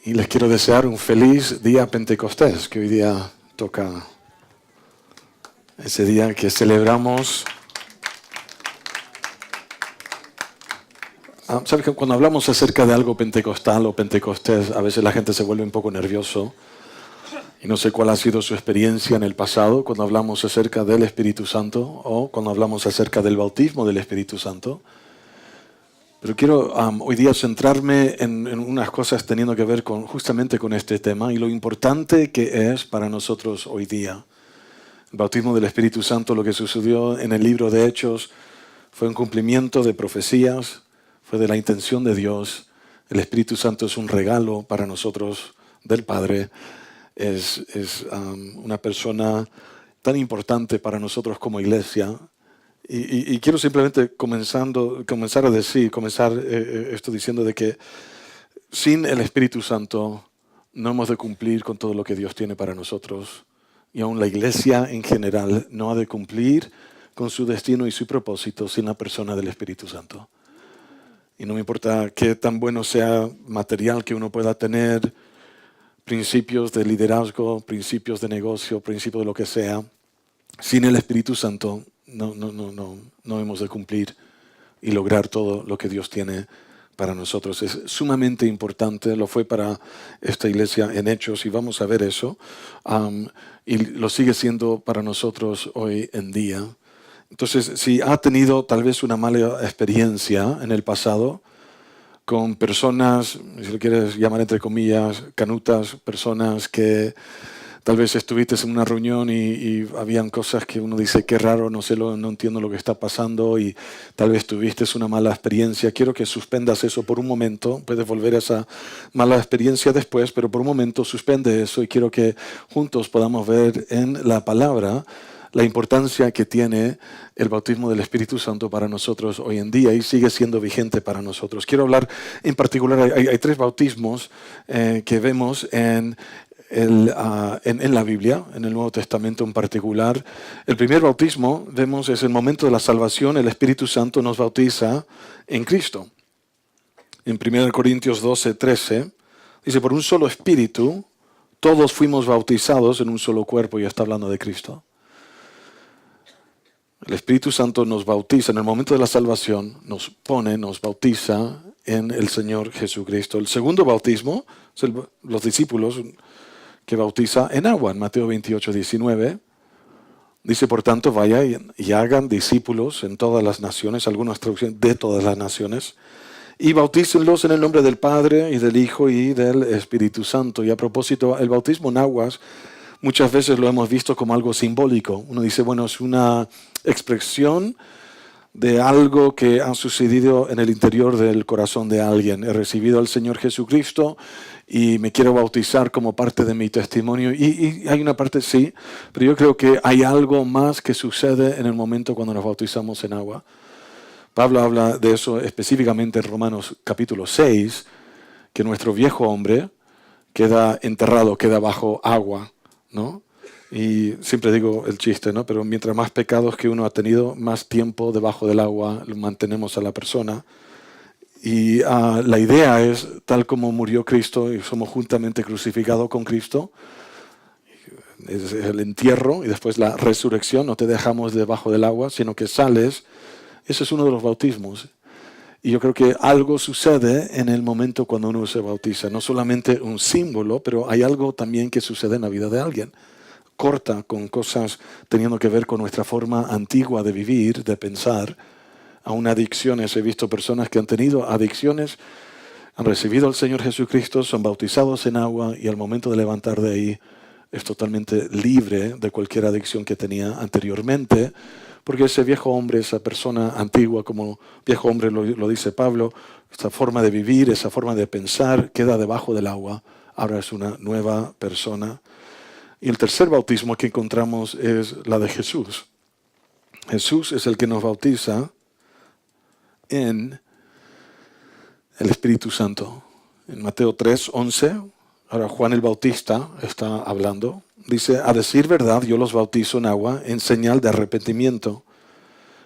Y les quiero desear un feliz día Pentecostés, que hoy día toca ese día que celebramos. ¿Sabes que cuando hablamos acerca de algo pentecostal o pentecostés, a veces la gente se vuelve un poco nervioso? Y no sé cuál ha sido su experiencia en el pasado cuando hablamos acerca del Espíritu Santo o cuando hablamos acerca del bautismo del Espíritu Santo. Pero quiero hoy día centrarme en unas cosas teniendo que ver justamente con este tema y lo importante que es para nosotros hoy día. El bautismo del Espíritu Santo, lo que sucedió en el libro de Hechos, fue un cumplimiento de profecías, fue de la intención de Dios. El Espíritu Santo es un regalo para nosotros del Padre. Es una persona tan importante para nosotros como iglesia. Y quiero simplemente comenzar esto diciendo de que sin el Espíritu Santo no hemos de cumplir con todo lo que Dios tiene para nosotros. Y aún la iglesia en general no ha de cumplir con su destino y su propósito sin la persona del Espíritu Santo. Y no me importa qué tan bueno sea material que uno pueda tener, principios de liderazgo, principios de negocio, principios de lo que sea, sin el Espíritu Santo no hemos de cumplir y lograr todo lo que Dios tiene para nosotros. Es sumamente importante, lo fue para esta iglesia en Hechos y vamos a ver eso, y lo sigue siendo para nosotros hoy en día. Entonces, si ha tenido tal vez una mala experiencia en el pasado con personas, si lo quieres llamar entre comillas, canutas, personas que tal vez estuviste en una reunión y habían cosas que uno dice, qué raro, no entiendo lo que está pasando y tal vez tuviste una mala experiencia. Quiero que suspendas eso por un momento. Puedes volver a esa mala experiencia después, pero por un momento suspende eso y quiero que juntos podamos ver en la palabra la importancia que tiene el bautismo del Espíritu Santo para nosotros hoy en día y sigue siendo vigente para nosotros. Quiero hablar en particular, hay tres bautismos que vemos en la Biblia, en el Nuevo Testamento en particular. El primer bautismo, vemos, es el momento de la salvación. El Espíritu Santo nos bautiza en Cristo. En 1 Corintios 12:13, dice, por un solo Espíritu, todos fuimos bautizados en un solo cuerpo, y está hablando de Cristo. El Espíritu Santo nos bautiza en el momento de la salvación, nos bautiza en el Señor Jesucristo. El segundo bautismo, los discípulos que bautiza en agua, en Mateo 28:19. Dice, por tanto, vayan y hagan discípulos en todas las naciones, algunas traducciones de todas las naciones, y bautícenlos en el nombre del Padre y del Hijo y del Espíritu Santo. Y a propósito, el bautismo en aguas, muchas veces lo hemos visto como algo simbólico. Uno dice, bueno, es una expresión de algo que ha sucedido en el interior del corazón de alguien. He recibido al Señor Jesucristo y me quiero bautizar como parte de mi testimonio. Y hay una parte, sí, pero yo creo que hay algo más que sucede en el momento cuando nos bautizamos en agua. Pablo habla de eso específicamente en Romanos capítulo 6, que nuestro viejo hombre queda enterrado, queda bajo agua, ¿no? Y siempre digo el chiste, ¿no? Pero mientras más pecados que uno ha tenido, más tiempo debajo del agua lo mantenemos a la persona. Y la idea es, tal como murió Cristo y somos juntamente crucificados con Cristo, es el entierro y después la resurrección, no te dejamos debajo del agua, sino que sales. Ese es uno de los bautismos. Y yo creo que algo sucede en el momento cuando uno se bautiza. No solamente un símbolo, pero hay algo también que sucede en la vida de alguien. Corta con cosas teniendo que ver con nuestra forma antigua de vivir, de pensar. Aún adicciones. He visto personas que han tenido adicciones, han recibido al Señor Jesucristo, son bautizados en agua y al momento de levantar de ahí es totalmente libre de cualquier adicción que tenía anteriormente. Porque ese viejo hombre, esa persona antigua, como viejo hombre lo dice Pablo, esa forma de vivir, esa forma de pensar, queda debajo del agua. Ahora es una nueva persona. Y el tercer bautismo que encontramos es la de Jesús. Jesús es el que nos bautiza en el Espíritu Santo. En Mateo 3:11, ahora Juan el Bautista está hablando. Dice, a decir verdad, yo los bautizo en agua en señal de arrepentimiento.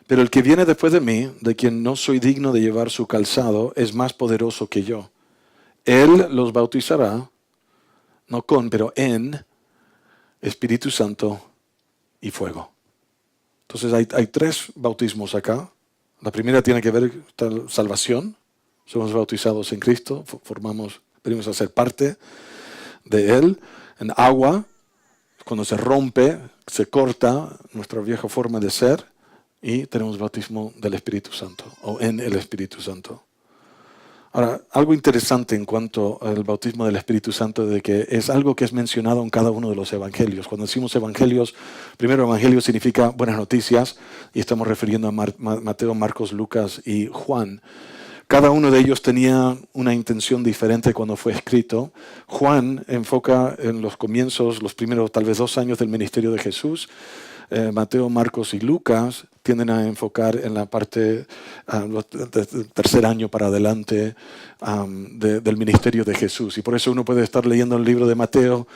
Pero el que viene después de mí, de quien no soy digno de llevar su calzado, es más poderoso que yo. Él los bautizará, no con, pero en Espíritu Santo y fuego. Entonces hay tres bautismos acá. La primera tiene que ver con salvación. Somos bautizados en Cristo, venimos a ser parte de Él. En agua, cuando se rompe, se corta nuestra vieja forma de ser. Y tenemos bautismo del Espíritu Santo, o en el Espíritu Santo. Ahora, algo interesante en cuanto al bautismo del Espíritu Santo, de que es algo que es mencionado en cada uno de los evangelios. Cuando decimos evangelios, primero evangelio significa buenas noticias, y estamos refiriendo a Mateo, Marcos, Lucas y Juan. Cada uno de ellos tenía una intención diferente cuando fue escrito. Juan enfoca en los comienzos, los primeros tal vez 2 años del ministerio de Jesús. Mateo, Marcos y Lucas tienden a enfocar en la parte del tercer año para adelante del ministerio de Jesús. Y por eso uno puede estar leyendo el libro de Mateo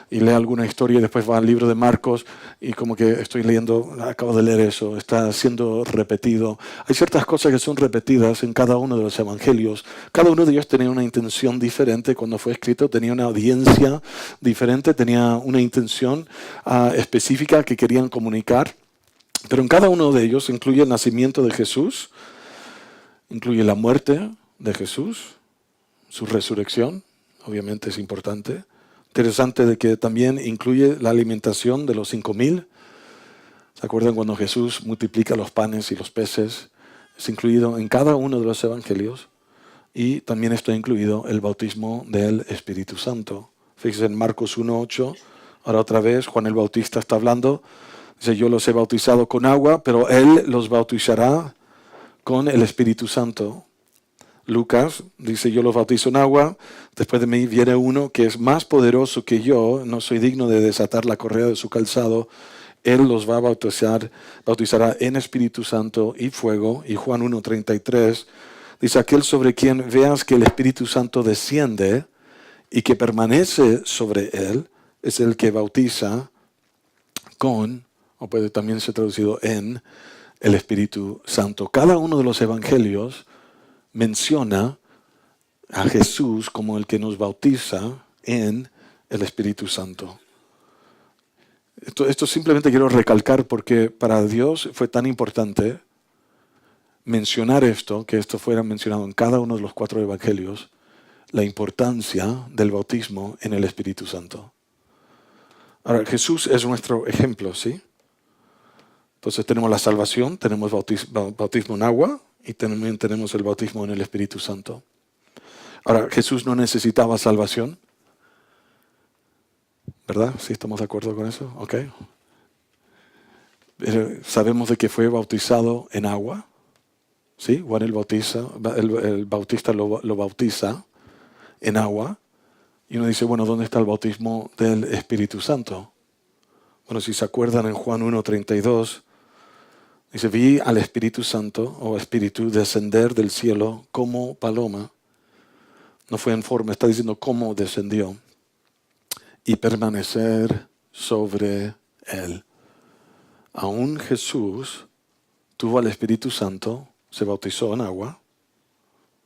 y lee alguna historia y después va al libro de Marcos y como que estoy leyendo, acabo de leer eso, está siendo repetido. Hay ciertas cosas que son repetidas en cada uno de los evangelios. Cada uno de ellos tenía una intención diferente cuando fue escrito, tenía una audiencia diferente, tenía una intención específica que querían comunicar. Pero en cada uno de ellos incluye el nacimiento de Jesús, incluye la muerte de Jesús, su resurrección, obviamente es importante. Interesante de que también incluye la alimentación de los 5,000. ¿Se acuerdan cuando Jesús multiplica los panes y los peces? Es incluido en cada uno de los evangelios. Y también está incluido el bautismo del Espíritu Santo. Fíjense en Marcos 1:8, ahora otra vez Juan el Bautista está hablando. Dice, yo los he bautizado con agua, pero Él los bautizará con el Espíritu Santo. Lucas dice, yo los bautizo en agua, después de mí viene uno que es más poderoso que yo, no soy digno de desatar la correa de su calzado. Él los va a bautizará en Espíritu Santo y fuego. Y Juan 1:33 dice, aquel sobre quien veas que el Espíritu Santo desciende y que permanece sobre él, es el que bautiza con, o puede también ser traducido en, el Espíritu Santo. Cada uno de los evangelios menciona a Jesús como el que nos bautiza en el Espíritu Santo. Esto simplemente quiero recalcar porque para Dios fue tan importante mencionar esto, que esto fuera mencionado en cada uno de los 4 evangelios, la importancia del bautismo en el Espíritu Santo. Ahora, Jesús es nuestro ejemplo, ¿sí? Entonces tenemos la salvación, tenemos bautismo en agua y también tenemos el bautismo en el Espíritu Santo. Ahora, Jesús no necesitaba salvación, ¿verdad? ¿Sí estamos de acuerdo con eso? Ok. Pero sabemos de que fue bautizado en agua, ¿sí? Juan el Bautista lo bautiza en agua. Y uno dice, bueno, ¿dónde está el bautismo del Espíritu Santo? Bueno, si se acuerdan en Juan 1:32, dice, vi al Espíritu Santo, o Espíritu, descender del cielo como paloma. No fue en forma, está diciendo cómo descendió. Y permanecer sobre él. Aún Jesús tuvo al Espíritu Santo, se bautizó en agua,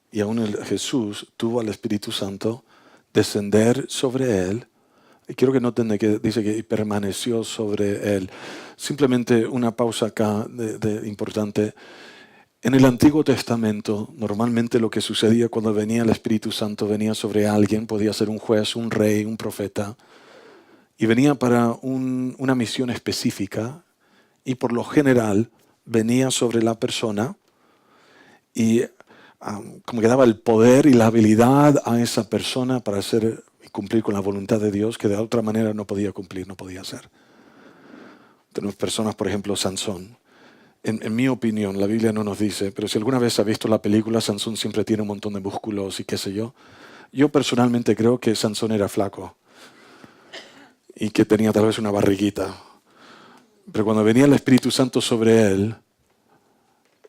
y aún Jesús tuvo al Espíritu Santo descender sobre él. Y quiero que noten que dice que permaneció sobre él. Simplemente una pausa acá importante. En el Antiguo Testamento, normalmente lo que sucedía cuando venía el Espíritu Santo, venía sobre alguien, podía ser un juez, un rey, un profeta, y venía para una misión específica, y por lo general venía sobre la persona y como que daba el poder y la habilidad a esa persona para hacer y cumplir con la voluntad de Dios, que de otra manera no podía cumplir, no podía hacer. Tenemos personas, por ejemplo, Sansón. En mi opinión, la Biblia no nos dice, pero si alguna vez ha visto la película, Sansón siempre tiene un montón de músculos y qué sé yo. Yo personalmente creo que Sansón era flaco y que tenía tal vez una barriguita. Pero cuando venía el Espíritu Santo sobre él,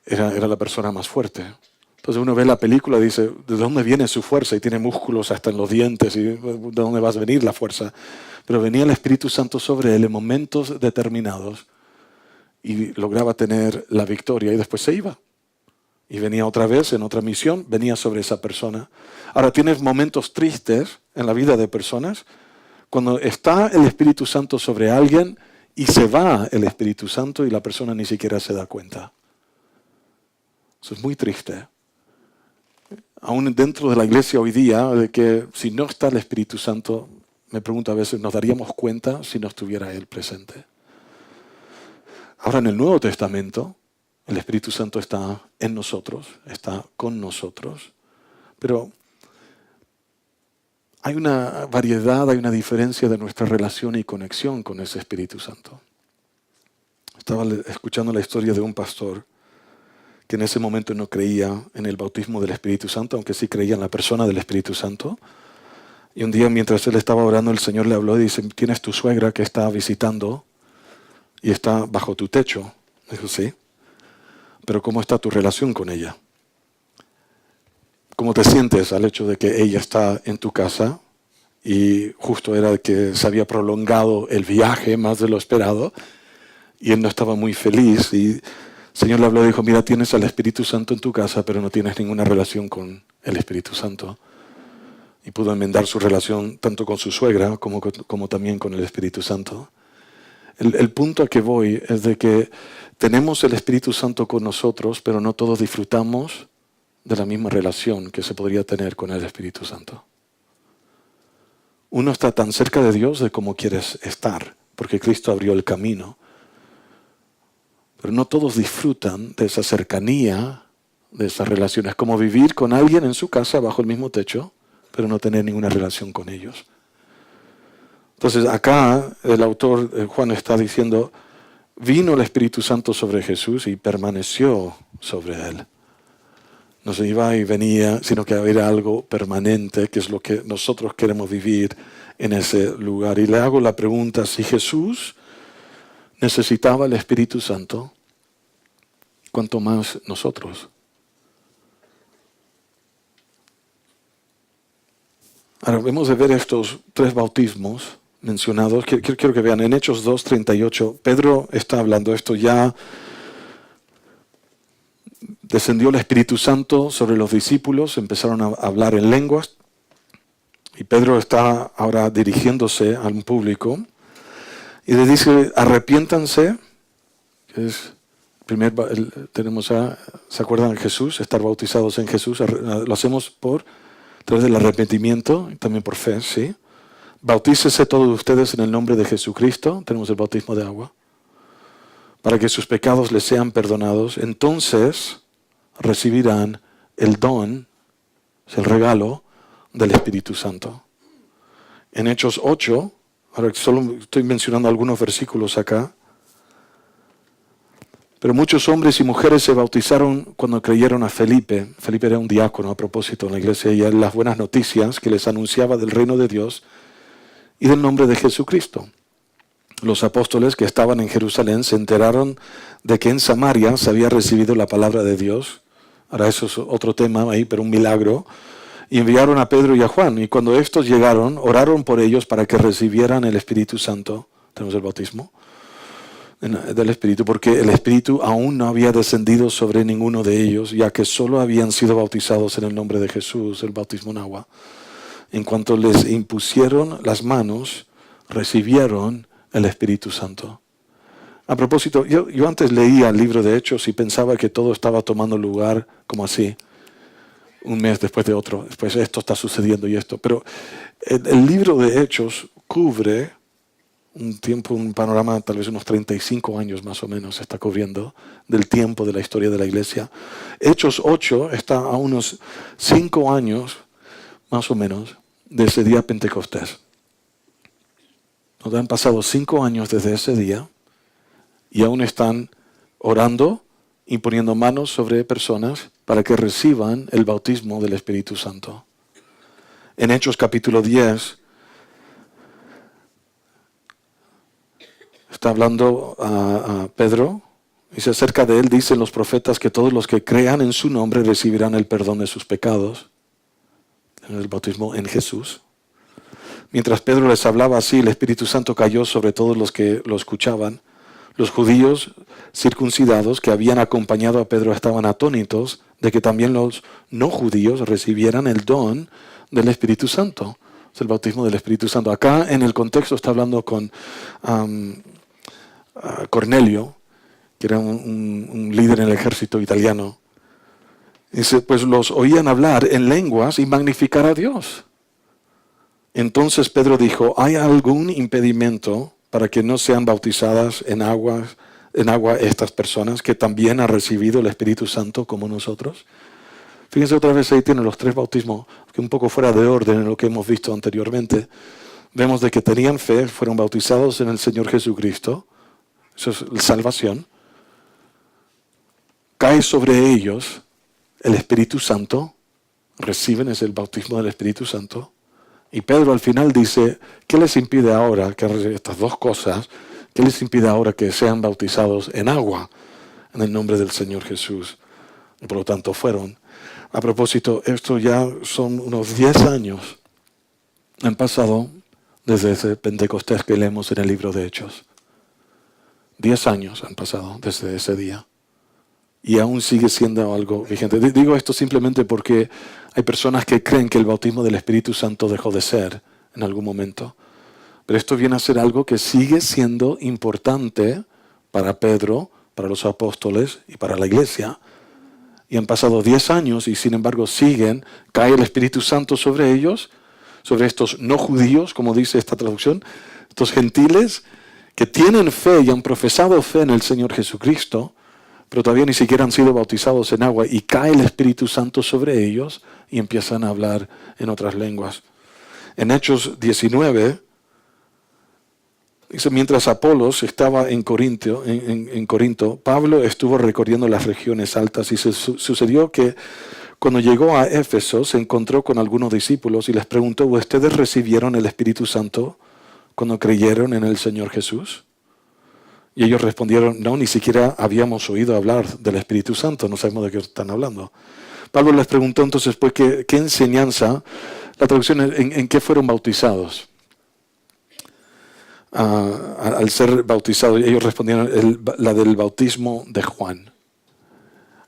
era la persona más fuerte. Entonces uno ve la película y dice, ¿de dónde viene su fuerza? Y tiene músculos hasta en los dientes, y ¿de dónde va a venir la fuerza? Pero venía el Espíritu Santo sobre él en momentos determinados y lograba tener la victoria y después se iba. y venía otra vez en otra misión, venía sobre esa persona. Ahora, tienes momentos tristes en la vida de personas cuando está el Espíritu Santo sobre alguien y se va el Espíritu Santo y la persona ni siquiera se da cuenta. Eso es muy triste. Aún dentro de la iglesia hoy día, de que si no está el Espíritu Santo, me pregunto a veces, ¿nos daríamos cuenta si no estuviera Él presente? Ahora, en el Nuevo Testamento, el Espíritu Santo está en nosotros, está con nosotros, pero hay una variedad, hay una diferencia de nuestra relación y conexión con ese Espíritu Santo. Estaba escuchando la historia de un pastor que en ese momento no creía en el bautismo del Espíritu Santo, aunque sí creía en la persona del Espíritu Santo. Y un día, mientras él estaba orando, el Señor le habló y dice, ¿tienes tu suegra que está visitando y está bajo tu techo? Dijo, sí. Pero ¿cómo está tu relación con ella? ¿Cómo te sientes al hecho de que ella está en tu casa y justo era que se había prolongado el viaje más de lo esperado y él no estaba muy feliz? Y el Señor le habló y dijo, mira, tienes al Espíritu Santo en tu casa, pero no tienes ninguna relación con el Espíritu Santo. Y pudo enmendar su relación tanto con su suegra como también con el Espíritu Santo. El punto a que voy es de que tenemos el Espíritu Santo con nosotros, pero no todos disfrutamos de la misma relación que se podría tener con el Espíritu Santo. Uno está tan cerca de Dios de como quieres estar, porque Cristo abrió el camino. Pero no todos disfrutan de esa cercanía, de esas relaciones. Como vivir con alguien en su casa bajo el mismo techo, pero no tener ninguna relación con ellos. Entonces acá el autor Juan está diciendo, vino el Espíritu Santo sobre Jesús y permaneció sobre él. No se iba y venía, sino que era algo permanente, que es lo que nosotros queremos vivir en ese lugar. Y le hago la pregunta, si Jesús necesitaba el Espíritu Santo, ¿cuánto más nosotros? Ahora, hemos de ver estos 3 bautismos mencionados. Quiero que vean, en Hechos 2:38, Pedro está hablando esto ya. Descendió el Espíritu Santo sobre los discípulos, empezaron a hablar en lenguas. Y Pedro está ahora dirigiéndose a un público y le dice, arrepiéntanse, que es ¿se acuerdan de Jesús? Estar bautizados en Jesús, lo hacemos a través del arrepentimiento y también por fe, ¿sí? Bautícese todos ustedes en el nombre de Jesucristo, tenemos el bautismo de agua, para que sus pecados les sean perdonados. Entonces recibirán el don, el regalo del Espíritu Santo. En Hechos 8, ahora solo estoy mencionando algunos versículos acá, pero muchos hombres y mujeres se bautizaron cuando creyeron a Felipe. Felipe era un diácono a propósito en la iglesia y las buenas noticias que les anunciaba del reino de Dios y del nombre de Jesucristo. Los apóstoles que estaban en Jerusalén se enteraron de que en Samaria se había recibido la palabra de Dios. Ahora eso es otro tema ahí, pero un milagro. Y enviaron a Pedro y a Juan. Y cuando estos llegaron, oraron por ellos para que recibieran el Espíritu Santo. Tenemos el bautismo del Espíritu, porque el Espíritu aún no había descendido sobre ninguno de ellos, ya que solo habían sido bautizados en el nombre de Jesús, el bautismo en agua. En cuanto les impusieron las manos, recibieron el Espíritu Santo. A propósito, yo antes leía el libro de Hechos y pensaba que todo estaba tomando lugar como así, un mes después de otro, después esto está sucediendo y esto. Pero el libro de Hechos cubre un tiempo, un panorama, tal vez unos 35 años más o menos está cubriendo del tiempo de la historia de la iglesia. Hechos 8 está a unos 5 años más o menos de ese día Pentecostés. Nos han pasado 5 años desde ese día y aún están orando y poniendo manos sobre personas para que reciban el bautismo del Espíritu Santo. En Hechos capítulo 10 está hablando a Pedro, dice acerca de él, dicen los profetas que todos los que crean en su nombre recibirán el perdón de sus pecados. El bautismo en Jesús. Mientras Pedro les hablaba así, el Espíritu Santo cayó sobre todos los que lo escuchaban. Los judíos circuncidados que habían acompañado a Pedro estaban atónitos de que también los no judíos recibieran el don del Espíritu Santo. Es el bautismo del Espíritu Santo. Acá en el contexto está hablando con Cornelio, que era un líder en el ejército italiano. Dice, pues los oían hablar en lenguas y magnificar a Dios. Entonces Pedro dijo, ¿hay algún impedimento para que no sean bautizadas en agua estas personas que también han recibido el Espíritu Santo como nosotros? Fíjense otra vez, ahí tienen los tres bautismos, que un poco fuera de orden en lo que hemos visto anteriormente. Vemos de que tenían fe, fueron bautizados en el Señor Jesucristo. Eso es la salvación. Cae sobre ellos el Espíritu Santo, reciben ese el bautismo del Espíritu Santo. Y Pedro al final dice, ¿qué les impide ahora, que estas dos cosas, qué les impide ahora que sean bautizados en agua en el nombre del Señor Jesús? Y por lo tanto fueron. A propósito, esto ya son unos 10 años han pasado desde ese Pentecostés que leemos en el libro de Hechos. 10 años han pasado desde ese día. Y aún sigue siendo algo vigente. Digo esto simplemente porque hay personas que creen que el bautismo del Espíritu Santo dejó de ser en algún momento. Pero esto viene a ser algo que sigue siendo importante para Pedro, para los apóstoles y para la iglesia. Y han pasado 10 años y sin embargo cae el Espíritu Santo sobre ellos, sobre estos no judíos, como dice esta traducción, estos gentiles que tienen fe y han profesado fe en el Señor Jesucristo, pero todavía ni siquiera han sido bautizados en agua, y cae el Espíritu Santo sobre ellos y empiezan a hablar en otras lenguas. En Hechos 19, dice, mientras Apolos estaba en Corinto, Pablo estuvo recorriendo las regiones altas y sucedió que cuando llegó a Éfeso se encontró con algunos discípulos y les preguntó, ¿ustedes recibieron el Espíritu Santo cuando creyeron en el Señor Jesús? Y ellos respondieron, no, ni siquiera habíamos oído hablar del Espíritu Santo, no sabemos de qué están hablando. Pablo les preguntó entonces, pues, ¿qué enseñanza? La traducción es, ¿en qué fueron bautizados? Al ser bautizados, ellos respondieron, la del bautismo de Juan.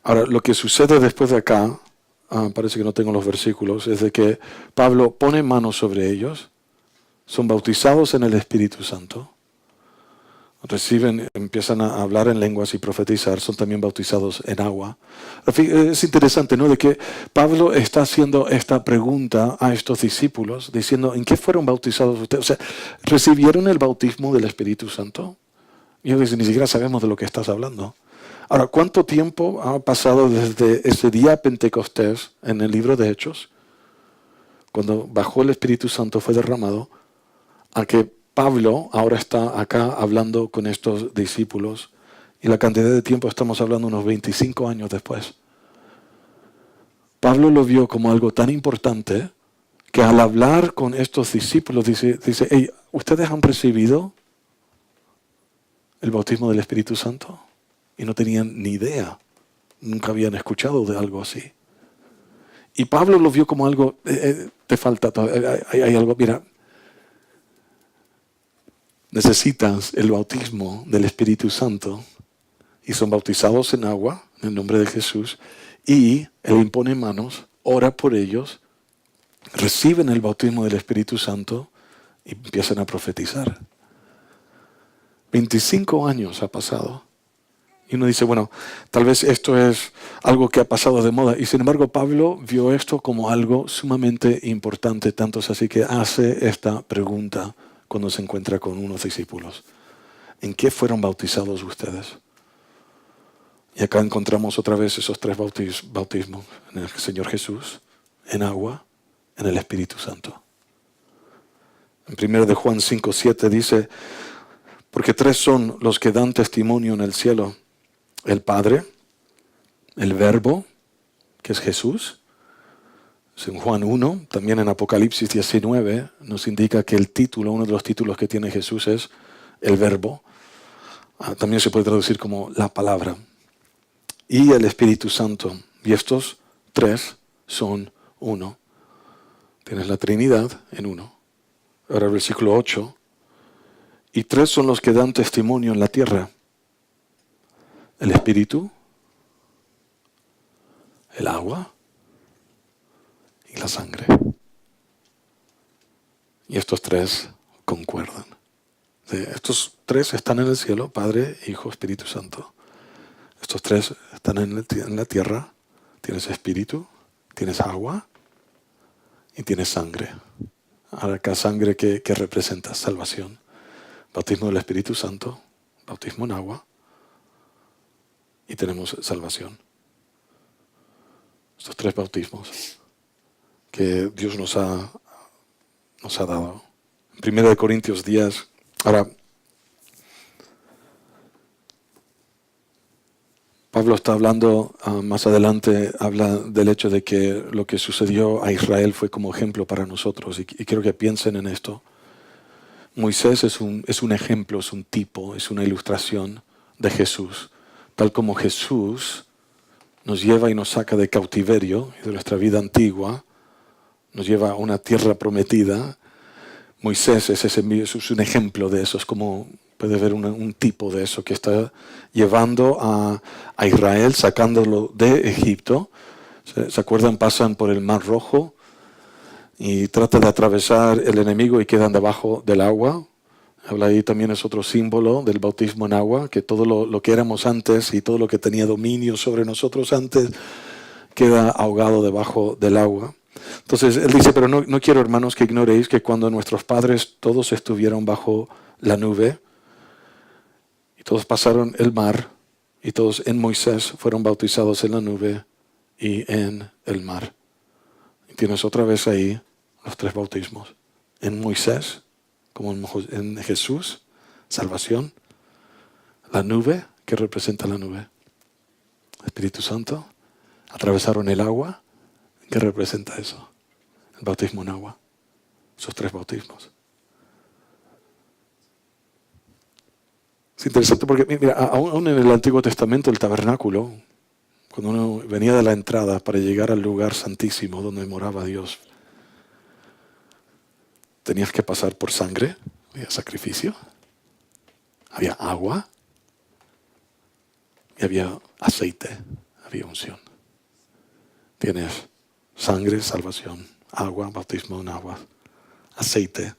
Ahora, lo que sucede después de acá, parece que no tengo los versículos, es de que Pablo pone manos sobre ellos, son bautizados en el Espíritu Santo, empiezan a hablar en lenguas y profetizar, son también bautizados en agua. Es interesante, ¿no?, de que Pablo está haciendo esta pregunta a estos discípulos, diciendo, ¿en qué fueron bautizados ustedes? O sea, ¿recibieron el bautismo del Espíritu Santo? Y ellos dicen, ni siquiera sabemos de lo que estás hablando. Ahora, ¿cuánto tiempo ha pasado desde ese día Pentecostés en el libro de Hechos, cuando bajó el Espíritu Santo, fue derramado, a que Pablo ahora está acá hablando con estos discípulos? Y la cantidad de tiempo, estamos hablando unos 25 años después. Pablo lo vio como algo tan importante que al hablar con estos discípulos dice, hey, ¿ustedes han recibido el bautismo del Espíritu Santo? Y no tenían ni idea, nunca habían escuchado de algo así. Y Pablo lo vio como algo, te falta, hay algo, mira, necesitas el bautismo del Espíritu Santo, y son bautizados en agua, en el nombre de Jesús, y Él impone manos, ora por ellos, reciben el bautismo del Espíritu Santo y empiezan a profetizar. 25 años ha pasado. Y uno dice, bueno, tal vez esto es algo que ha pasado de moda. Y sin embargo, Pablo vio esto como algo sumamente importante, tanto es así que hace esta pregunta cuando se encuentra con unos discípulos. ¿En qué fueron bautizados ustedes? Y acá encontramos otra vez esos tres bautismos. En el Señor Jesús, en agua, en el Espíritu Santo. En 1 de Juan 5:7 dice, porque tres son los que dan testimonio en el cielo: el Padre, el Verbo, que es Jesús. En Juan 1, también en Apocalipsis 19, nos indica que el título, uno de los títulos que tiene Jesús es el Verbo. También se puede traducir como la palabra. Y el Espíritu Santo. Y estos tres son uno. Tienes la Trinidad en uno. Ahora el versículo 8. Y tres son los que dan testimonio en la tierra: el Espíritu, el agua y la sangre. Y estos tres concuerdan. Estos tres están en el cielo, Padre, Hijo, Espíritu Santo. Estos tres están en la tierra. Tienes espíritu, tienes agua y tienes sangre. Ahora, acá sangre que representa salvación. Bautismo del Espíritu Santo, bautismo en agua y tenemos salvación. Estos tres bautismos que Dios nos ha dado. En 1 Corintios 10, ahora, Pablo está hablando más adelante, habla del hecho de que lo que sucedió a Israel fue como ejemplo para nosotros y quiero que piensen en esto. Moisés es un ejemplo, es un tipo, es una ilustración de Jesús. Tal como Jesús nos lleva y nos saca de cautiverio y de nuestra vida antigua, nos lleva a una tierra prometida. Moisés es un ejemplo de eso, es como puede ver un tipo de eso que está llevando a Israel, sacándolo de Egipto. ¿Se acuerdan? Pasan por el Mar Rojo y tratan de atravesar el enemigo y quedan debajo del agua. Habla ahí también, es otro símbolo del bautismo en agua, que todo lo que éramos antes y todo lo que tenía dominio sobre nosotros antes queda ahogado debajo del agua. Entonces él dice, pero no quiero, hermanos, que ignoréis que cuando nuestros padres todos estuvieron bajo la nube y todos pasaron el mar y todos en Moisés fueron bautizados en la nube y en el mar. Y tienes otra vez ahí los tres bautismos. En Moisés, como en Jesús, salvación. La nube, que representa la nube. Espíritu Santo. Atravesaron el agua, que representa eso. El bautismo en agua. Esos tres bautismos. Es interesante porque, mira, aún en el Antiguo Testamento, el tabernáculo, cuando uno venía de la entrada para llegar al lugar santísimo donde moraba Dios, tenías que pasar por sangre, había sacrificio, había agua y había aceite, había unción. Tienes sangre, salvación, agua, bautismo en agua, aceite,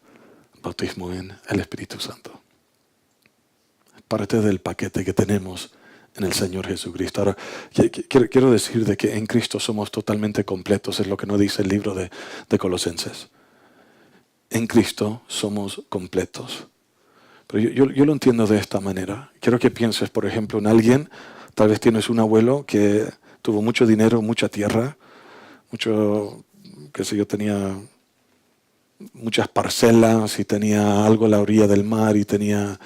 bautismo en el Espíritu Santo. Es parte del paquete que tenemos en el Señor Jesucristo. Ahora, quiero decir de que en Cristo somos totalmente completos, es lo que nos dice el libro de Colosenses. En Cristo somos completos. Pero yo lo entiendo de esta manera. Quiero que pienses, por ejemplo, en alguien, tal vez tienes un abuelo que tuvo mucho dinero, mucha tierra, tenía muchas parcelas y tenía algo a la orilla del mar y tenía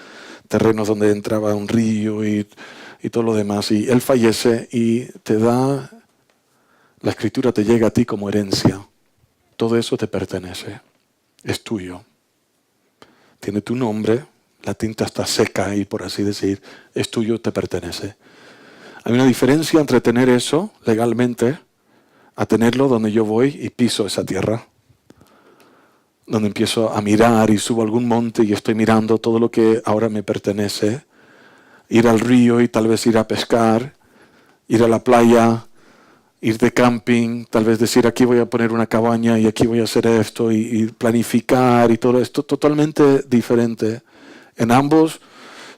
terrenos donde entraba un río y todo lo demás. Y él fallece y te da, la escritura te llega a ti como herencia. Todo eso te pertenece, es tuyo. Tiene tu nombre, la tinta está seca y por así decir, es tuyo, te pertenece. Hay una diferencia entre tener eso legalmente a tenerlo donde yo voy y piso esa tierra. Donde empiezo a mirar y subo a algún monte y estoy mirando todo lo que ahora me pertenece. Ir al río y tal vez ir a pescar, ir a la playa, ir de camping, tal vez decir aquí voy a poner una cabaña y aquí voy a hacer esto y planificar y todo esto totalmente diferente. En ambas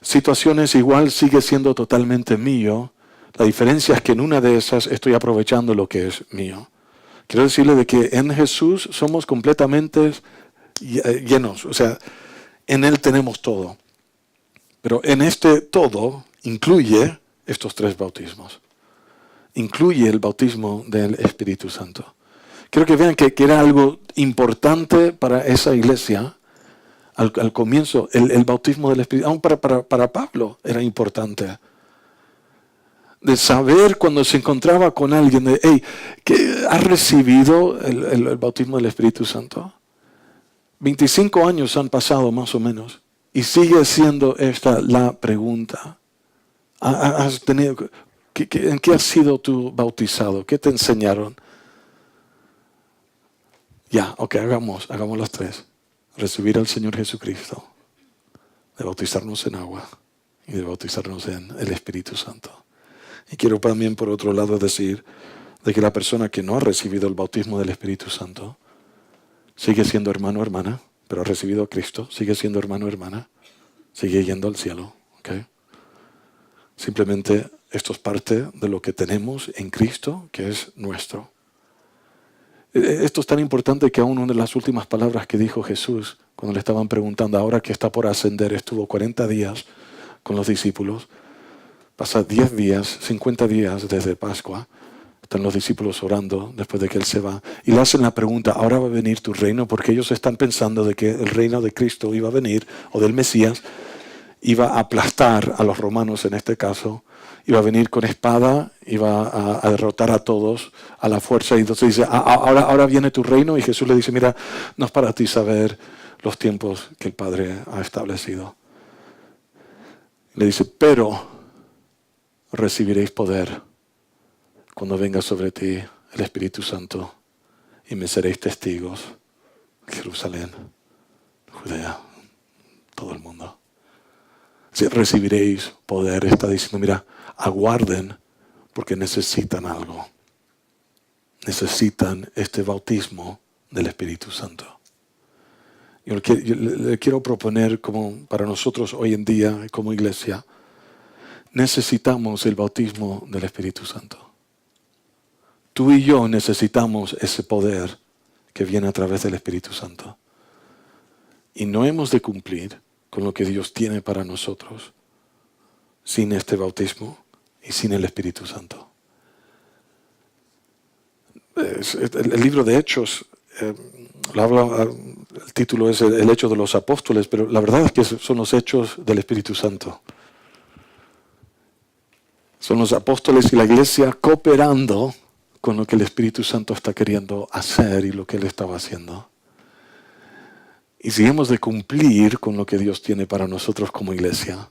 situaciones igual sigue siendo totalmente mío. La diferencia es que en una de esas estoy aprovechando lo que es mío. Quiero decirle de que en Jesús somos completamente llenos, o sea, en Él tenemos todo. Pero en este todo incluye estos tres bautismos. Incluye el bautismo del Espíritu Santo. Quiero que vean que era algo importante para esa iglesia al comienzo, el bautismo del Espíritu. Aún para Pablo era importante. De saber cuando se encontraba con alguien, de, hey, ¿que has recibido el bautismo del Espíritu Santo? 25 años han pasado más o menos y sigue siendo esta la pregunta. ¿En qué has sido tú bautizado? ¿Qué te enseñaron? Ya, ok, hagamos las tres. Recibir al Señor Jesucristo, de bautizarnos en agua y de bautizarnos en el Espíritu Santo. Y quiero también por otro lado decir de que la persona que no ha recibido el bautismo del Espíritu Santo sigue siendo hermano o hermana, pero ha recibido a Cristo, sigue siendo hermano o hermana, sigue yendo al cielo. ¿Okay? Simplemente esto es parte de lo que tenemos en Cristo, que es nuestro. Esto es tan importante que aún una de las últimas palabras que dijo Jesús, cuando le estaban preguntando, ahora que está por ascender, estuvo 40 días con los discípulos, pasa 10 días, 50 días desde Pascua, están los discípulos orando después de que Él se va, y le hacen la pregunta, ¿ahora va a venir tu reino? Porque ellos están pensando de que el reino de Cristo iba a venir, o del Mesías, iba a aplastar a los romanos en este caso, iba a venir con espada, iba a derrotar a todos a la fuerza. Y entonces dice, ahora viene tu reino. Y Jesús le dice, mira, no es para ti saber los tiempos que el Padre ha establecido. Le dice, pero recibiréis poder cuando venga sobre ti el Espíritu Santo y me seréis testigos en Jerusalén, Judea, todo el mundo. Si recibiréis poder, está diciendo, mira, aguarden porque necesitan algo. Necesitan este bautismo del Espíritu Santo. Yo le quiero proponer como para nosotros hoy en día, como iglesia, necesitamos el bautismo del Espíritu Santo. Tú y yo necesitamos ese poder que viene a través del Espíritu Santo. Y no hemos de cumplir con lo que Dios tiene para nosotros sin este bautismo y sin el Espíritu Santo. El libro de Hechos, el título es El Hecho de los Apóstoles, pero la verdad es que son los hechos del Espíritu Santo. Son los apóstoles y la iglesia cooperando con lo que el Espíritu Santo está queriendo hacer y lo que Él estaba haciendo. Y si hemos de cumplir con lo que Dios tiene para nosotros como iglesia,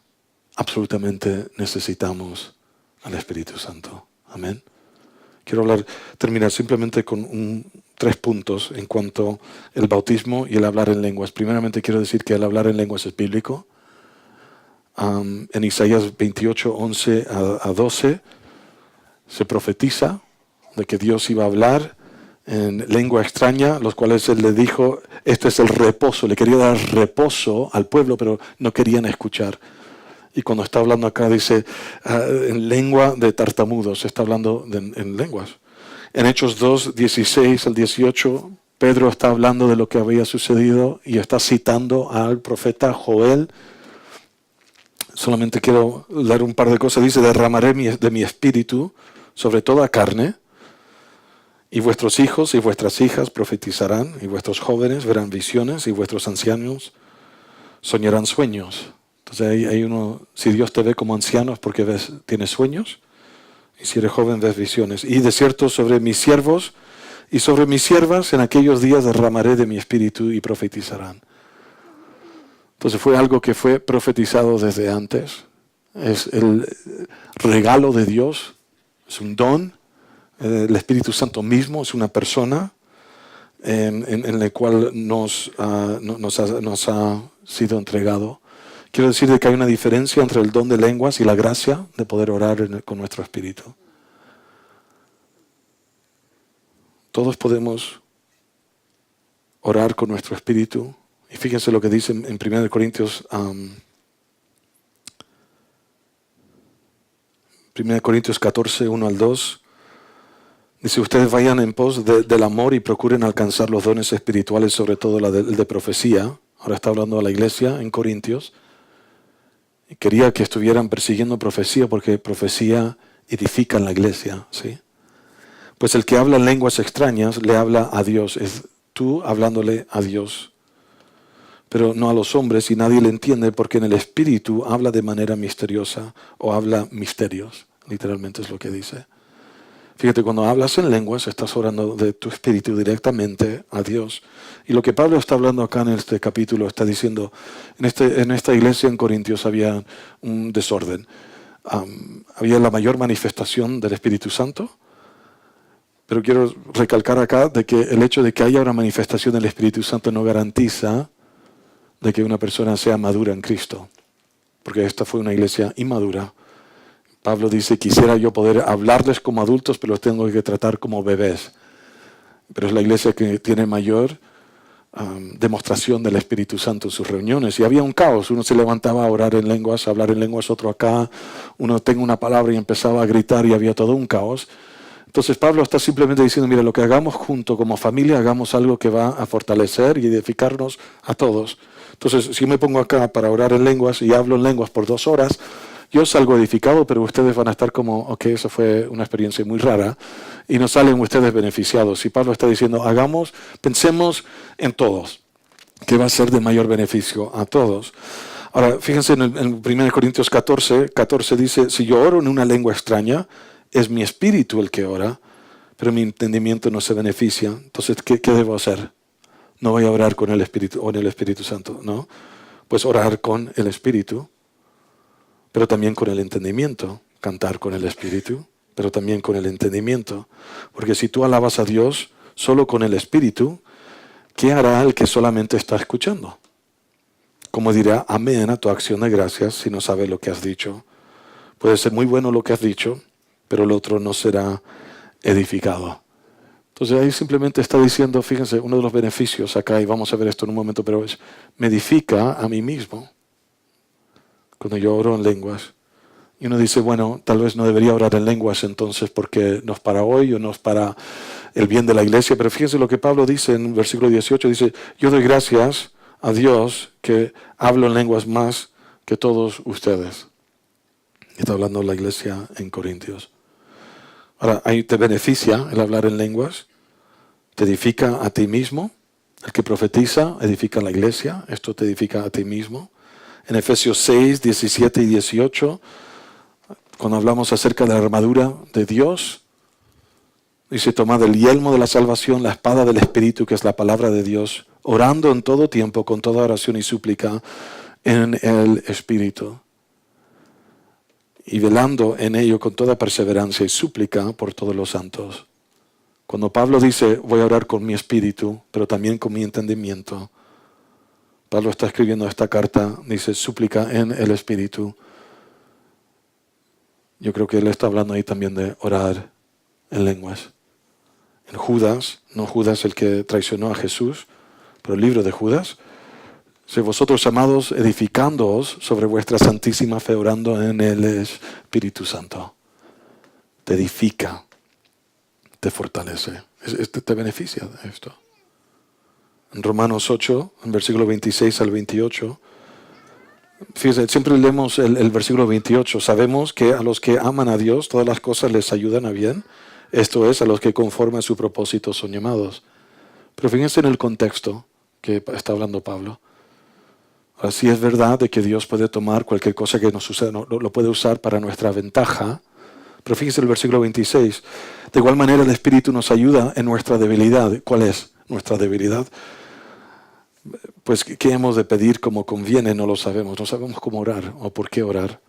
absolutamente necesitamos al Espíritu Santo. Amén. Quiero terminar simplemente con 3 puntos en cuanto al bautismo y el hablar en lenguas. Primeramente quiero decir que el hablar en lenguas es bíblico. En Isaías 28, 11 a 12 se profetiza de que Dios iba a hablar en lengua extraña, los cuales Él le dijo, este es el reposo. Le quería dar reposo al pueblo, pero no querían escuchar. Y cuando está hablando acá dice, en lengua de tartamudos, está hablando en lenguas. En Hechos 2, 16 al 18, Pedro está hablando de lo que había sucedido y está citando al profeta Joel. Solamente quiero dar un par de cosas. Dice, derramaré de mi espíritu sobre toda carne, y vuestros hijos y vuestras hijas profetizarán, y vuestros jóvenes verán visiones, y vuestros ancianos soñarán sueños. Entonces hay uno, si Dios te ve como anciano es porque tienes sueños, y si eres joven ves visiones. Y de cierto sobre mis siervos y sobre mis siervas en aquellos días derramaré de mi espíritu y profetizarán. Entonces fue algo que fue profetizado desde antes. Es el regalo de Dios, es un don. El Espíritu Santo mismo es una persona en la cual nos ha sido entregado. Quiero decir que hay una diferencia entre el don de lenguas y la gracia de poder orar con nuestro espíritu. Todos podemos orar con nuestro espíritu. Y fíjense lo que dice en 1 Corintios 14, 1 al 2. Dice, ustedes vayan en pos del amor y procuren alcanzar los dones espirituales, sobre todo el de profecía. Ahora está hablando a la iglesia en Corintios. Y quería que estuvieran persiguiendo profecía porque profecía edifica en la iglesia, ¿sí? Pues el que habla en lenguas extrañas le habla a Dios. Es tú hablándole a Dios. Pero no a los hombres, y nadie le entiende porque en el espíritu habla de manera misteriosa o habla misterios. Literalmente es lo que dice. Fíjate, cuando hablas en lenguas, estás orando de tu espíritu directamente a Dios. Y lo que Pablo está hablando acá en este capítulo, está diciendo, en esta iglesia en Corintios había un desorden. Había la mayor manifestación del Espíritu Santo, pero quiero recalcar acá de que el hecho de que haya una manifestación del Espíritu Santo no garantiza de que una persona sea madura en Cristo. Porque esta fue una iglesia inmadura. Pablo dice, quisiera yo poder hablarles como adultos, pero los tengo que tratar como bebés. Pero es la iglesia que tiene mayor demostración del Espíritu Santo en sus reuniones. Y había un caos. Uno se levantaba a orar en lenguas, a hablar en lenguas, otro acá. Uno tenga una palabra y empezaba a gritar y había todo un caos. Entonces Pablo está simplemente diciendo, mira, lo que hagamos junto como familia, hagamos algo que va a fortalecer y edificarnos a todos. Entonces, si me pongo acá para orar en lenguas y hablo en lenguas por 2 horas, yo salgo edificado, pero ustedes van a estar como, ok, eso fue una experiencia muy rara, y no salen ustedes beneficiados. Y Pablo está diciendo, pensemos en todos, que va a ser de mayor beneficio a todos. Ahora, fíjense en 1 Corintios 14 dice, si yo oro en una lengua extraña, es mi espíritu el que ora, pero mi entendimiento no se beneficia. Entonces, ¿qué debo hacer? No voy a orar con el Espíritu o en el Espíritu Santo, ¿no? Pues orar con el Espíritu, pero también con el entendimiento. Cantar con el Espíritu, pero también con el entendimiento. Porque si tú alabas a Dios solo con el Espíritu, ¿qué hará el que solamente está escuchando? Como dirá amén a tu acción de gracias si no sabe lo que has dicho. Puede ser muy bueno lo que has dicho, pero el otro no será edificado. Entonces ahí simplemente está diciendo, fíjense, uno de los beneficios acá, y vamos a ver esto en un momento, pero me edifica a mí mismo cuando yo oro en lenguas. Y uno dice, bueno, tal vez no debería orar en lenguas entonces porque no es para hoy o no es para el bien de la iglesia, pero fíjense lo que Pablo dice en el versículo 18, dice, yo doy gracias a Dios que hablo en lenguas más que todos ustedes. Está hablando la iglesia en Corintios. Ahora, ahí te beneficia el hablar en lenguas, te edifica a ti mismo. El que profetiza edifica a la iglesia, esto te edifica a ti mismo. En Efesios 6, 17 y 18, cuando hablamos acerca de la armadura de Dios, dice, tomad el yelmo de la salvación, la espada del Espíritu, que es la palabra de Dios, orando en todo tiempo, con toda oración y súplica en el Espíritu. Y velando en ello con toda perseverancia y súplica por todos los santos. Cuando Pablo dice, voy a orar con mi espíritu, pero también con mi entendimiento, Pablo está escribiendo esta carta, dice, súplica en el espíritu. Yo creo que él está hablando ahí también de orar en lenguas. En Judas, no Judas el que traicionó a Jesús, pero el libro de Judas, si vosotros amados edificándoos sobre vuestra santísima fe orando en el Espíritu Santo, te edifica, te fortalece, te beneficia de esto. En Romanos 8, en versículo 26 al 28, fíjense, siempre leemos el versículo 28, sabemos que a los que aman a Dios todas las cosas les ayudan a bien, esto es, a los que conforme a su propósito son llamados. Pero fíjense en el contexto que está hablando Pablo. Ahora sí es verdad de que Dios puede tomar cualquier cosa que nos suceda, lo puede usar para nuestra ventaja. Pero fíjense el versículo 26. De igual manera el Espíritu nos ayuda en nuestra debilidad. ¿Cuál es nuestra debilidad? Pues ¿qué hemos de pedir como conviene? No lo sabemos. No sabemos cómo orar o por qué orar.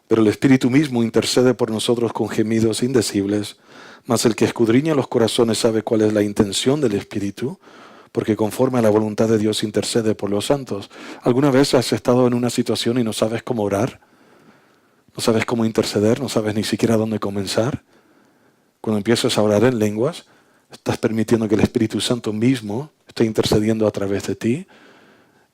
Pero el Espíritu mismo intercede por nosotros con gemidos indecibles. Mas el que escudriña los corazones sabe cuál es la intención del Espíritu, porque conforme a la voluntad de Dios intercede por los santos. ¿Alguna vez has estado en una situación y no sabes cómo orar? ¿No sabes cómo interceder? ¿No sabes ni siquiera dónde comenzar? Cuando empiezas a orar en lenguas, estás permitiendo que el Espíritu Santo mismo esté intercediendo a través de ti.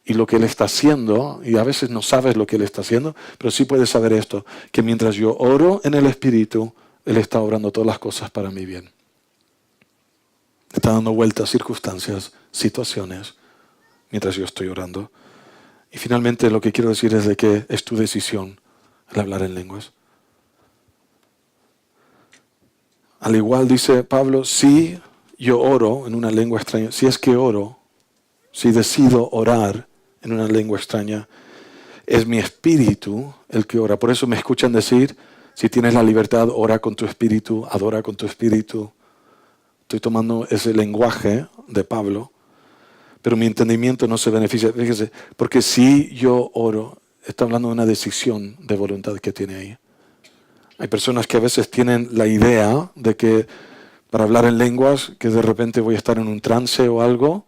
Y lo que Él está haciendo, y a veces no sabes lo que Él está haciendo, pero sí puedes saber esto, que mientras yo oro en el Espíritu, Él está obrando todas las cosas para mi bien. Está dando vueltas, circunstancias, situaciones, mientras yo estoy orando. Y finalmente lo que quiero decir es de que es tu decisión el hablar en lenguas. Al igual dice Pablo, si yo oro en una lengua extraña, si es que oro, si decido orar en una lengua extraña, es mi espíritu el que ora. Por eso me escuchan decir, si tienes la libertad, ora con tu espíritu, adora con tu espíritu. Estoy tomando ese lenguaje de Pablo, pero mi entendimiento no se beneficia. Fíjese, porque si yo oro, está hablando de una decisión de voluntad que tiene ahí. Hay personas que a veces tienen la idea de que para hablar en lenguas, que de repente voy a estar en un trance o algo,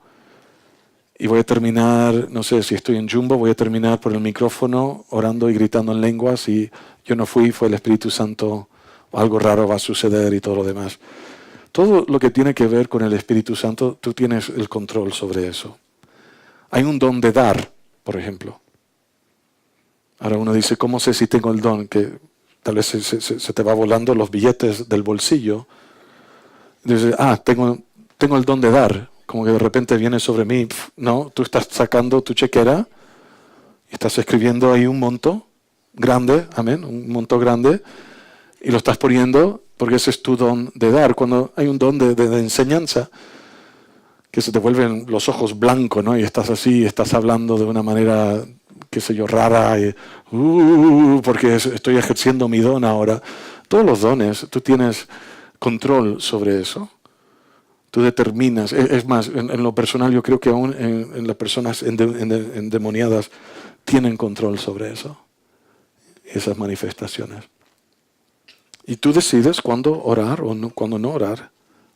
y voy a terminar, no sé, si estoy en Jumbo, voy a terminar por el micrófono orando y gritando en lenguas y yo no fui, fue el Espíritu Santo, o algo raro va a suceder y todo lo demás. Todo lo que tiene que ver con el Espíritu Santo, tú tienes el control sobre eso. Hay un don de dar, por ejemplo. Ahora uno dice, ¿cómo sé si tengo el don? Que tal vez se te va volando los billetes del bolsillo. Dices, tengo el don de dar. Como que de repente viene sobre mí. No, tú estás sacando tu chequera y estás escribiendo ahí un monto grande, amén, un monto grande, y lo estás poniendo porque ese es tu don de dar. Cuando hay un don de enseñanza, que se te vuelven los ojos blancos, ¿no? Y estás así, estás hablando de una manera, qué sé yo, rara, porque estoy ejerciendo mi don ahora. Todos los dones, tú tienes control sobre eso. Tú determinas. Es más, en lo personal yo creo que aún en las personas endemoniadas tienen control sobre eso, esas manifestaciones. Y tú decides cuándo orar o no, cuándo no orar.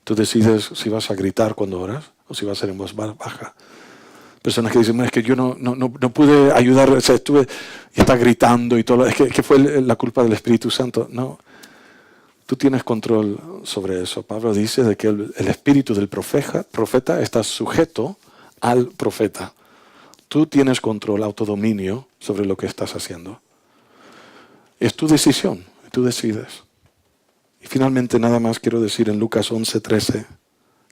Tú decides si vas a gritar cuando oras o si vas a ser en voz baja. Personas que dicen, es que yo no pude ayudar, o sea, estuve y está gritando y todo, es que fue la culpa del Espíritu Santo. No, tú tienes control sobre eso. Pablo dice de que el espíritu del profeta está sujeto al profeta. Tú tienes control, autodominio sobre lo que estás haciendo. Es tu decisión, tú decides. Y finalmente nada más quiero decir en Lucas 11:13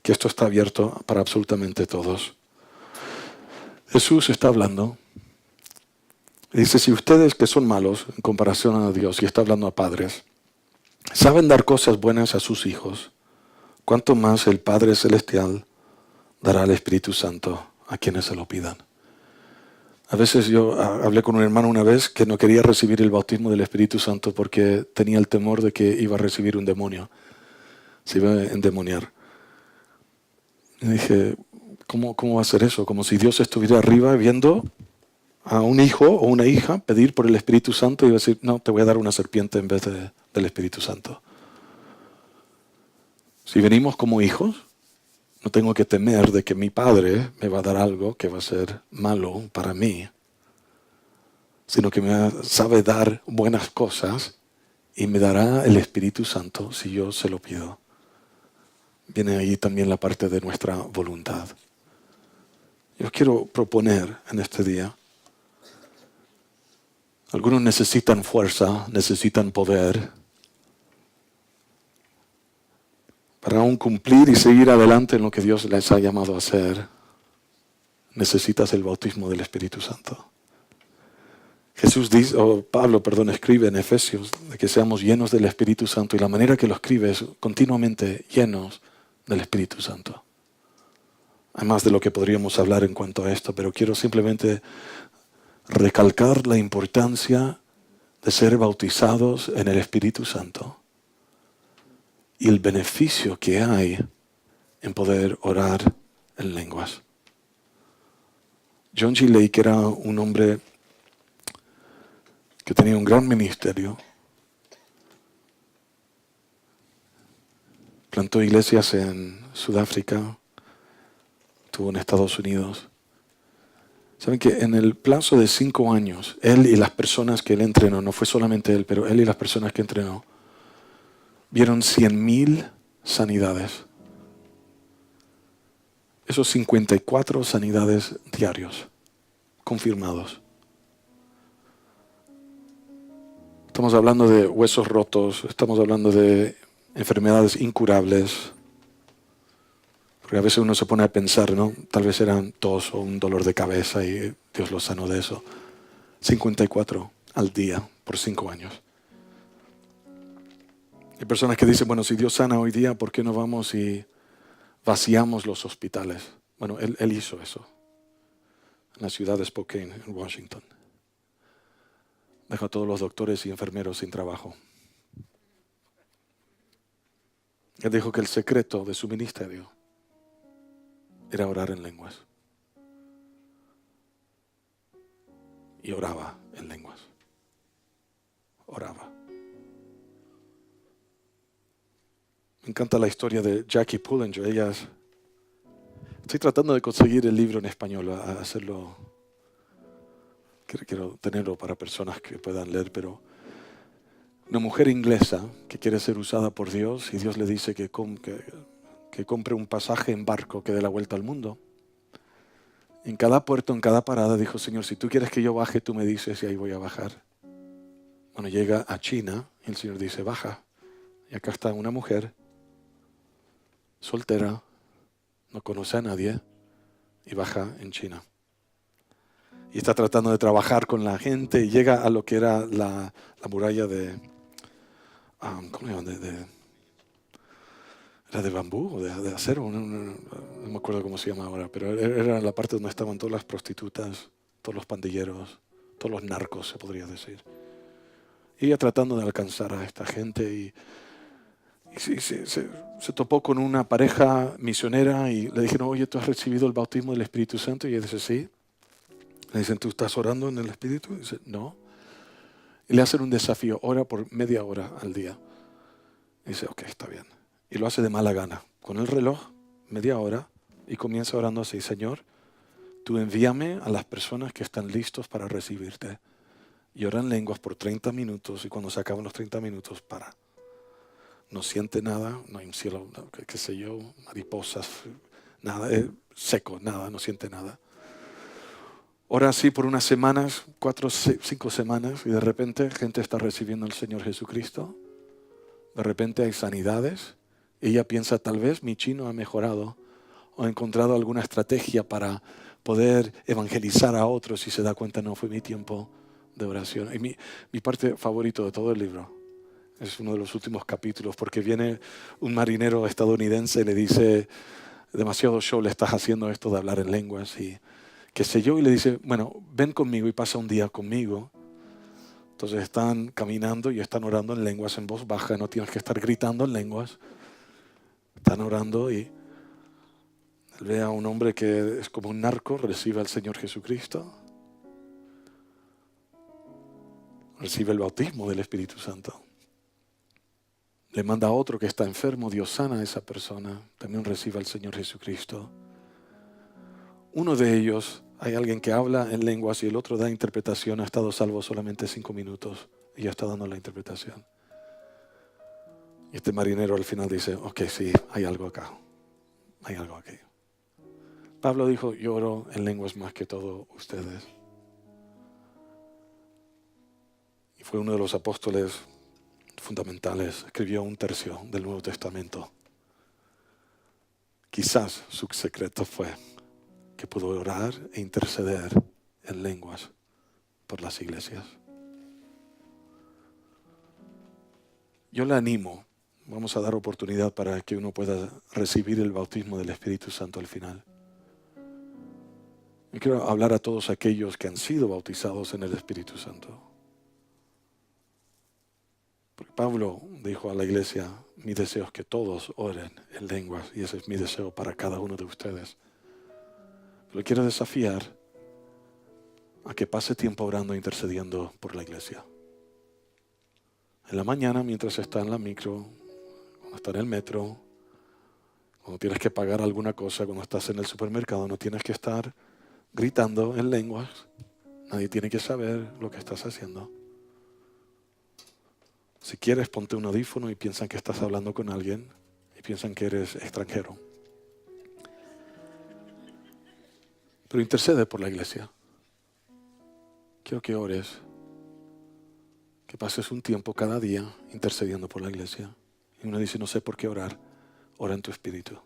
que esto está abierto para absolutamente todos. Jesús está hablando y dice, si ustedes que son malos en comparación a Dios, y está hablando a padres, saben dar cosas buenas a sus hijos, ¿cuánto más el Padre Celestial dará al Espíritu Santo a quienes se lo pidan? A veces yo hablé con un hermano una vez que no quería recibir el bautismo del Espíritu Santo porque tenía el temor de que iba a recibir un demonio, se iba a endemoniar. Y dije, ¿cómo va a ser eso? Como si Dios estuviera arriba viendo a un hijo o una hija pedir por el Espíritu Santo y iba a decir, no, te voy a dar una serpiente en vez del Espíritu Santo. Si venimos como hijos, no tengo que temer de que mi padre me va a dar algo que va a ser malo para mí, sino que sabe dar buenas cosas y me dará el Espíritu Santo si yo se lo pido. Viene ahí también la parte de nuestra voluntad. Yo quiero proponer en este día, algunos necesitan fuerza, necesitan poder, para aún cumplir y seguir adelante en lo que Dios les ha llamado a hacer. Necesitas el bautismo del Espíritu Santo. Pablo, escribe en Efesios de que seamos llenos del Espíritu Santo, y la manera que lo escribe es continuamente llenos del Espíritu Santo. Hay más de lo que podríamos hablar en cuanto a esto, pero quiero simplemente recalcar la importancia de ser bautizados en el Espíritu Santo y el beneficio que hay en poder orar en lenguas. John G. Lake era un hombre que tenía un gran ministerio. Plantó iglesias en Sudáfrica, estuvo en Estados Unidos. Saben que en el plazo de 5 años, él y las personas que él entrenó, no fue solamente él, pero él y las personas que entrenó, vieron 100,000 sanidades. Esos 54 sanidades diarios, confirmados. Estamos hablando de huesos rotos, estamos hablando de enfermedades incurables. Porque a veces uno se pone a pensar, ¿no? Tal vez eran tos o un dolor de cabeza y Dios los sanó de eso. 54 al día por 5 años. Hay personas que dicen, bueno, si Dios sana hoy día, ¿por qué no vamos y vaciamos los hospitales? Bueno, él hizo eso en la ciudad de Spokane, en Washington. Dejó a todos los doctores y enfermeros sin trabajo. Él dijo que el secreto de su ministerio era orar en lenguas. Y oraba en lenguas. Oraba. Me encanta la historia de Jackie Pullinger. Ella Estoy tratando de conseguir el libro en español, a hacerlo. Quiero tenerlo para personas que puedan leer, pero una mujer inglesa que quiere ser usada por Dios y Dios le dice que compre un pasaje en barco que dé la vuelta al mundo. En cada puerto, en cada parada, dijo: Señor, si tú quieres que yo baje, tú me dices y ahí voy a bajar. Bueno, llega a China y el Señor dice: baja. Y acá está una mujer soltera, no conoce a nadie y baja en China. Y está tratando de trabajar con la gente y llega a lo que era la muralla de... ¿cómo se llama? ¿Era de bambú o de acero? No me acuerdo cómo se llama ahora, pero era la parte donde estaban todas las prostitutas, todos los pandilleros, todos los narcos, se podría decir. Y ella tratando de alcanzar a esta gente y se topó con una pareja misionera y le dijeron: oye, ¿tú has recibido el bautismo del Espíritu Santo? Y ella dice: sí. Le dicen: ¿tú estás orando en el Espíritu? Y dice: no. Y le hacen un desafío: ora por media hora al día. Y dice: ok, está bien. Y lo hace de mala gana, con el reloj, media hora, y comienza orando así: Señor, tú envíame a las personas que están listos para recibirte. Y ora en lenguas por 30 minutos y cuando se acaban los 30 minutos para. No siente nada, no hay un cielo, qué sé yo, mariposas, nada, seco, nada, no siente nada. Ora así por unas semanas, 4, 5 semanas, y de repente gente está recibiendo al Señor Jesucristo. De repente hay sanidades. Ella piensa: tal vez mi chino ha mejorado o ha encontrado alguna estrategia para poder evangelizar a otros, y se da cuenta: no, fue mi tiempo de oración. Y mi parte favorita de todo el libro es uno de los últimos capítulos, porque viene un marinero estadounidense y le dice: demasiado show le estás haciendo esto de hablar en lenguas y qué sé yo, y le dice: bueno, ven conmigo y pasa un día conmigo. Entonces están caminando y están orando en lenguas en voz baja, no tienes que estar gritando en lenguas. Están orando y él ve a un hombre que es como un narco, recibe al Señor Jesucristo, recibe el bautismo del Espíritu Santo. Le manda a otro que está enfermo, Dios sana a esa persona, también recibe al Señor Jesucristo. Uno de ellos, hay alguien que habla en lenguas y el otro da interpretación, ha estado salvo solamente 5 minutos y ya está dando la interpretación. Y este marinero al final dice: ok, sí, hay algo acá, hay algo aquí. Pablo dijo: yo oro en lenguas más que todos ustedes. Y fue uno de los apóstoles fundamentales, escribió 1/3 del Nuevo Testamento. Quizás su secreto fue que pudo orar e interceder en lenguas por las iglesias. Yo le animo, vamos a dar oportunidad para que uno pueda recibir el bautismo del Espíritu Santo al final. Yo quiero hablar a todos aquellos que han sido bautizados en el Espíritu Santo. Porque Pablo dijo a la iglesia: mi deseo es que todos oren en lenguas, y ese es mi deseo para cada uno de ustedes. Pero quiero desafiar a que pase tiempo orando e intercediendo por la iglesia. En la mañana, mientras está en la micro, cuando está en el metro, cuando tienes que pagar alguna cosa, cuando estás en el supermercado, no tienes que estar gritando en lenguas. Nadie tiene que saber lo que estás haciendo. Si quieres, ponte un audífono y piensan que estás hablando con alguien y piensan que eres extranjero. Pero intercede por la iglesia. Quiero que ores, que pases un tiempo cada día intercediendo por la iglesia. Y uno dice: no sé por qué orar. Ora en tu espíritu.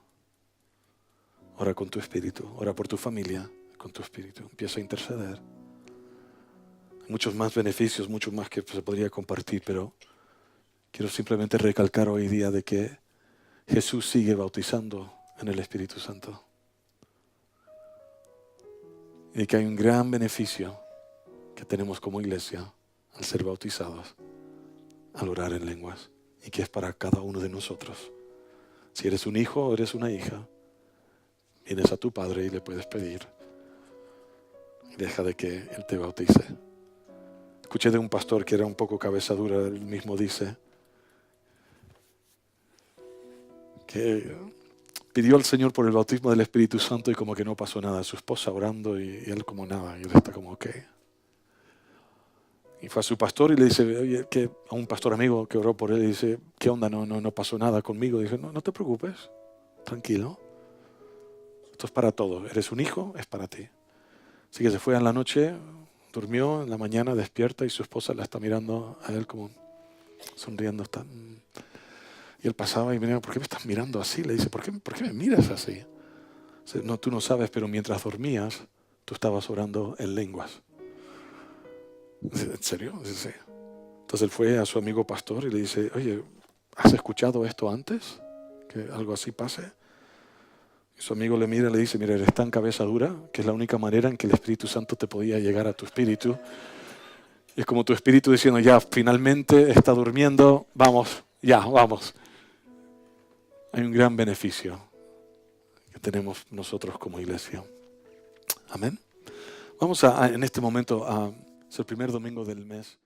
Ora con tu espíritu. Ora por tu familia con tu espíritu. Empieza a interceder. Hay muchos más beneficios, mucho más que se podría compartir, pero quiero simplemente recalcar hoy día de que Jesús sigue bautizando en el Espíritu Santo. Y que hay un gran beneficio que tenemos como iglesia al ser bautizados, al orar en lenguas, y que es para cada uno de nosotros. Si eres un hijo o eres una hija, vienes a tu padre y le puedes pedir. Y deja de que Él te bautice. Escuché de un pastor que era un poco cabeza dura, él mismo dice que pidió al Señor por el bautismo del Espíritu Santo y como que no pasó nada. Su esposa orando y él como nada. Y él está como, ok. Y fue a su pastor y le dice, oye, que a un pastor amigo que oró por él, y dice, ¿qué onda? No pasó nada conmigo. Y dice, no te preocupes, tranquilo. Esto es para todos. Eres un hijo, es para ti. Así que se fue en la noche, durmió, en la mañana despierta y su esposa la está mirando a él como sonriendo. Y él pasaba y me dijo, ¿por qué me estás mirando así? Le dice, ¿por qué me miras así? Dice, no, tú no sabes, pero mientras dormías, tú estabas orando en lenguas. Dice, ¿en serio? Dice, sí. Entonces él fue a su amigo pastor y le dice, oye, ¿has escuchado esto antes? ¿Que algo así pase? Y su amigo le mira y le dice, mira, eres tan cabeza dura que es la única manera en que el Espíritu Santo te podía llegar a tu espíritu. Y es como tu espíritu diciendo, ya, finalmente está durmiendo, vamos, ya, vamos. Hay un gran beneficio que tenemos nosotros como iglesia. Amén. Vamos en este momento a, es el primer domingo del mes.